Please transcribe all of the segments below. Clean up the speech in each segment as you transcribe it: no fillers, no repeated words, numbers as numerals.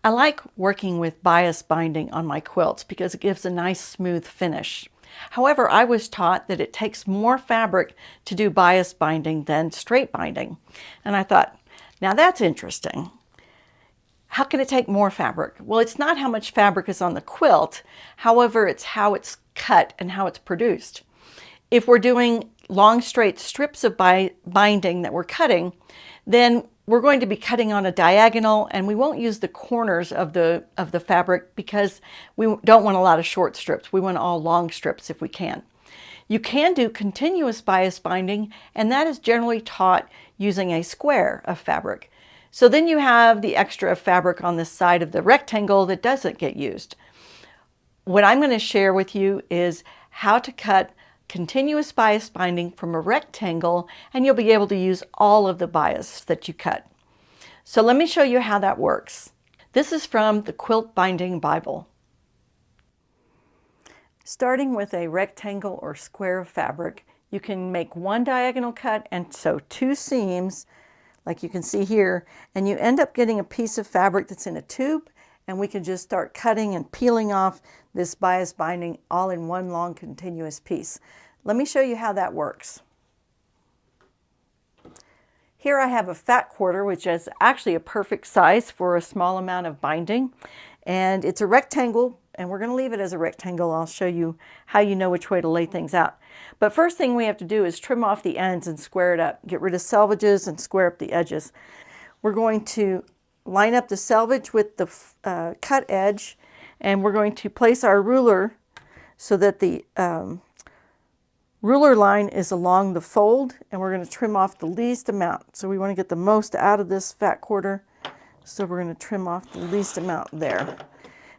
I like working with bias binding on my quilts because it gives a nice smooth finish. However, I was taught that it takes more fabric to do bias binding than straight binding. And I thought, now that's interesting. How can it take more fabric? Well, it's not how much fabric is on the quilt. However, it's how it's cut and how it's produced. If we're doing long straight strips of binding that we're cutting, then we're going to be cutting on a diagonal, and we won't use the corners of the fabric because we don't want a lot of short strips. We want all long strips if we can. You can do continuous bias binding, and that is generally taught using a square of fabric. So then you have the extra fabric on the side of the rectangle that doesn't get used. What I'm going to share with you is how to cut continuous bias binding from a rectangle, and you'll be able to use all of the bias that you cut. So let me show you how that works. This is from the Quilt Binding Bible. Starting with a rectangle or square of fabric, you can make one diagonal cut and sew two seams, like you can see here, and you end up getting a piece of fabric that's in a tube, and we can just start cutting and peeling off this bias binding all in one long continuous piece. Let me show you how that works. Here I have a fat quarter, which is actually a perfect size for a small amount of binding, and it's a rectangle, and we're going to leave it as a rectangle. I'll show you how you know which way to lay things out. But first thing we have to do is trim off the ends and square it up. Get rid of selvages and square up the edges. We're going to line up the selvage with the cut edge, and we're going to place our ruler so that the ruler line is along the fold, and we're going to trim off the least amount. So we want to get the most out of this fat quarter, so we're going to trim off the least amount there.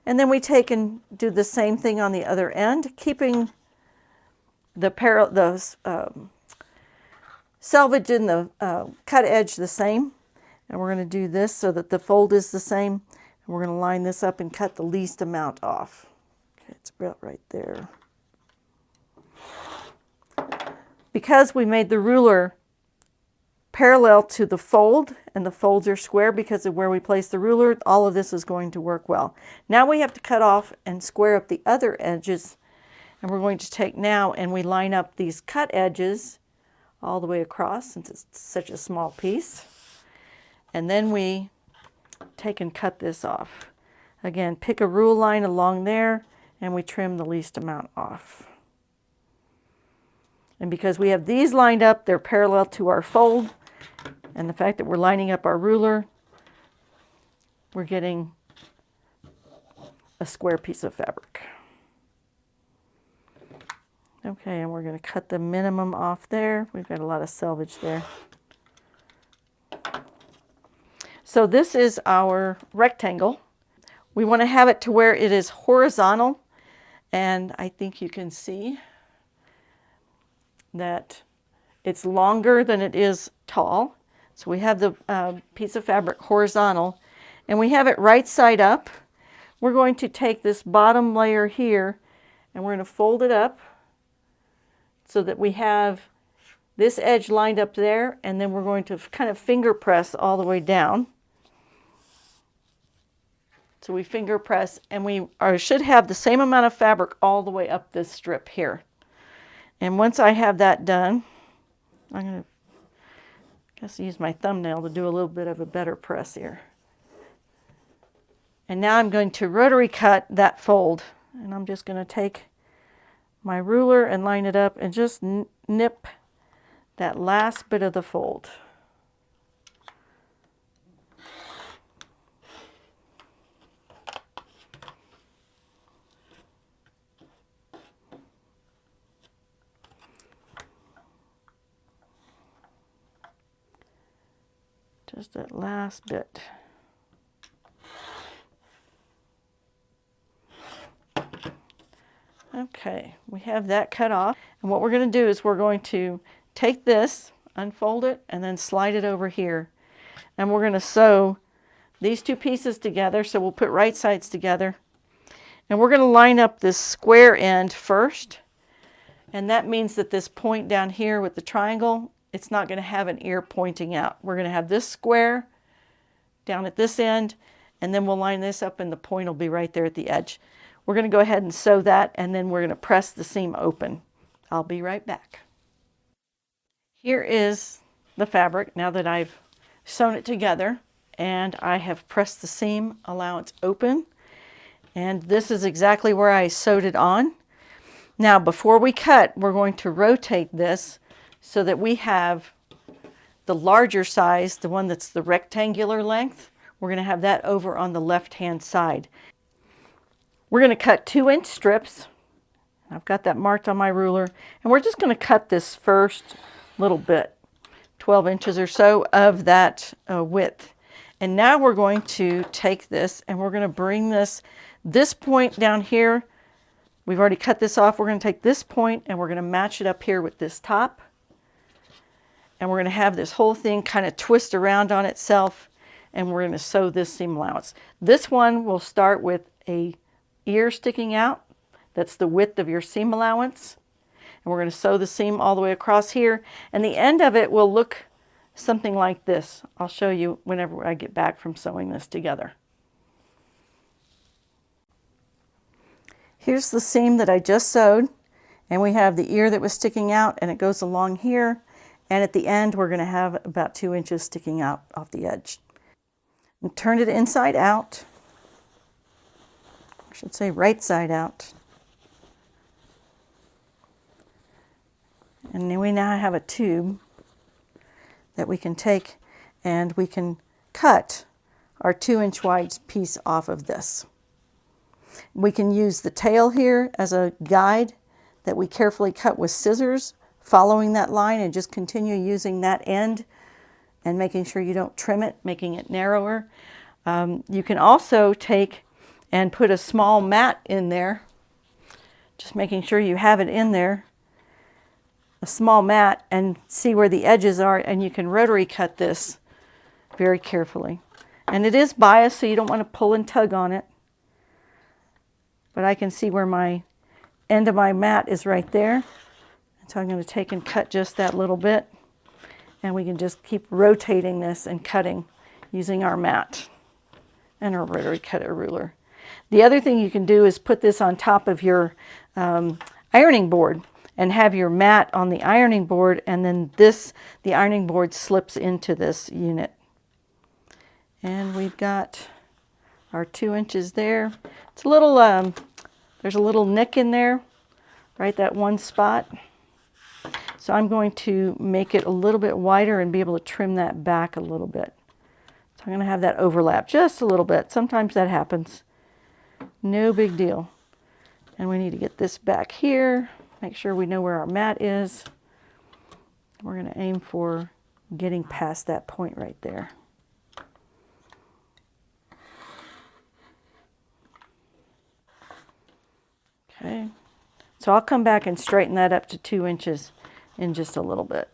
And then we take and do the same thing on the other end, keeping the selvage and the cut edge the same. And we're going to do this so that the fold is the same. And we're going to line this up and cut the least amount off. Okay, it's about right there. Because we made the ruler parallel to the fold, and the folds are square because of where we place the ruler, all of this is going to work well. Now we have to cut off and square up the other edges, and we're going to take now and we line up these cut edges all the way across since it's such a small piece. And then we take and cut this off. Again, pick a rule line along there, and we trim the least amount off. And because we have these lined up, they're parallel to our fold, and the fact that we're lining up our ruler, we're getting a square piece of fabric. Okay, and we're going to cut the minimum off there. We've got a lot of selvage there. So this is our rectangle. We want to have it to where it is horizontal, and I think you can see that it's longer than it is tall. So we have the piece of fabric horizontal, and we have it right side up. We're going to take this bottom layer here, and we're going to fold it up so that we have this edge lined up there, and then we're going to kind of finger press all the way down. So we finger press, and we should have the same amount of fabric all the way up this strip here. And once I have that done, I'm going to use my thumbnail to do a little bit of a better press here. And now I'm going to rotary cut that fold. And I'm just going to take my ruler and line it up and just nip that last bit of the fold. Just that last bit. Okay, we have that cut off. And what we're going to do is we're going to take this, unfold it, and then slide it over here. And we're going to sew these two pieces together. So we'll put right sides together. And we're going to line up this square end first. And that means that this point down here with the triangle, it's not going to have an ear pointing out. We're going to have this square down at this end, and then we'll line this up and the point will be right there at the edge. We're going to go ahead and sew that, and then we're going to press the seam open. I'll be right back. Here is the fabric now that I've sewn it together, and I have pressed the seam allowance open, and this is exactly where I sewed it on. Now before we cut, we're going to rotate this so that we have the larger size, the one that's the rectangular length. We're going to have that over on the left hand side. We're going to cut 2-inch strips. I've got that marked on my ruler, and we're just going to cut this first little bit, 12 inches or so of that width. And now we're going to take this and we're going to bring this point down here. We've already cut this off. We're going to take this point and we're going to match it up here with this top. And we're going to have this whole thing kind of twist around on itself, and we're going to sew this seam allowance. This one will start with a ear sticking out. That's the width of your seam allowance. And we're going to sew the seam all the way across here. And the end of it will look something like this. I'll show you whenever I get back from sewing this together. Here's the seam that I just sewed. And we have the ear that was sticking out, and it goes along here. And at the end, we're going to have about 2 inches sticking out off the edge. And turn it inside out. I should say right side out. And then we now have a tube that we can take and we can cut our 2-inch wide piece off of this. We can use the tail here as a guide that we carefully cut with scissors, following that line, and just continue using that end and making sure you don't trim it, making it narrower. You can also take and put a small mat in there, just making sure you have it in there, a small mat, and see where the edges are, and you can rotary cut this very carefully. And it is biased, so you don't want to pull and tug on it. But I can see where my end of my mat is right there. So I'm going to take and cut just that little bit, and we can just keep rotating this and cutting using our mat and our rotary cutter ruler. The other thing you can do is put this on top of your ironing board and have your mat on the ironing board, and then the ironing board slips into this unit. And we've got our 2 inches there. It's a little, there's a little nick in there, right, that one spot. So I'm going to make it a little bit wider and be able to trim that back a little bit. So I'm going to have that overlap just a little bit. Sometimes that happens. No big deal. And we need to get this back here. Make sure we know where our mat is. We're going to aim for getting past that point right there. Okay. So I'll come back and straighten that up to 2 inches in just a little bit.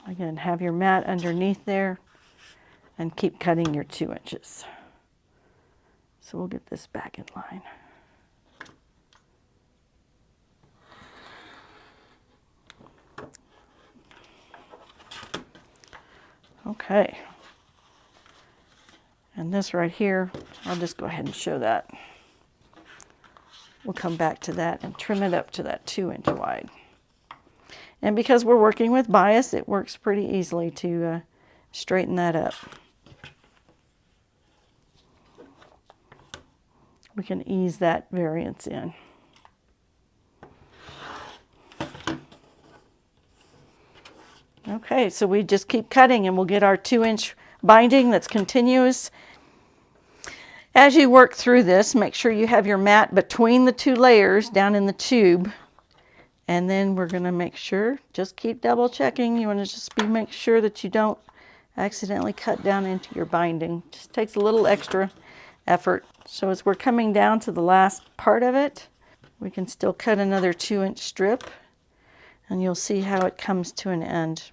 Again, have your mat underneath there and keep cutting your 2 inches. So we'll get this back in line. Okay. And this right here, I'll just go ahead and show that. We'll come back to that and trim it up to that 2-inch wide. And because we're working with bias, it works pretty easily to straighten that up. We can ease that variance in. Okay, so we just keep cutting and we'll get our 2-inch binding that's continuous. As you work through this, make sure you have your mat between the 2 layers down in the tube. And then we're going to make sure, just keep double checking. You want to just make sure that you don't accidentally cut down into your binding. Just takes a little extra effort. So as we're coming down to the last part of it, we can still cut another 2-inch strip, and you'll see how it comes to an end.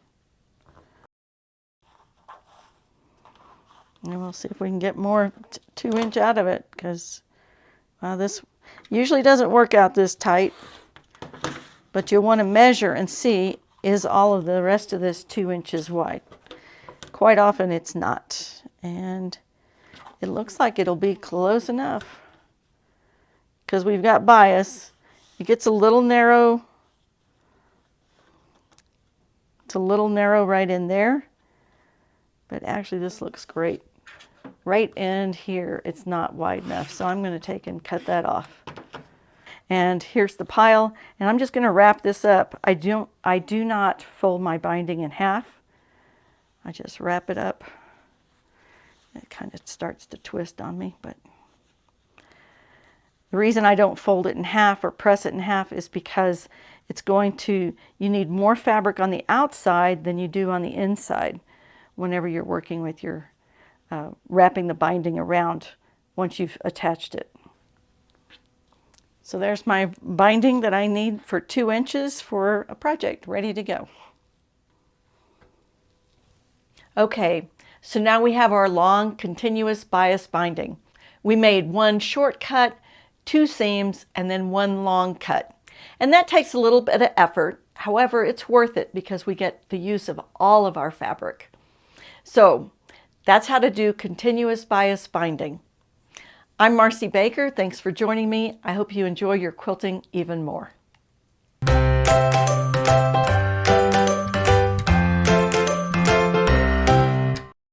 And we'll see if we can get more 2-inch out of it, because this usually doesn't work out this tight. But you'll want to measure and see, is all of the rest of this 2 inches wide? Quite often it's not. And it looks like it'll be close enough because we've got bias. It gets a little narrow. It's a little narrow right in there, but actually this looks great. Right in here, it's not wide enough, so I'm going to take and cut that off. And here's the pile, and I'm just going to wrap this up. I do not fold my binding in half. I just wrap it up. It kind of starts to twist on me, but the reason I don't fold it in half or press it in half is because you need more fabric on the outside than you do on the inside whenever you're working with your wrapping the binding around once you've attached it. So there's my binding that I need for 2 inches for a project ready to go. Okay, so now we have our long continuous bias binding. We made 1 short cut, 2 seams, and then 1 long cut. And that takes a little bit of effort. However, it's worth it because we get the use of all of our fabric. So that's how to do continuous bias binding. I'm Marci Baker. Thanks for joining me. I hope you enjoy your quilting even more.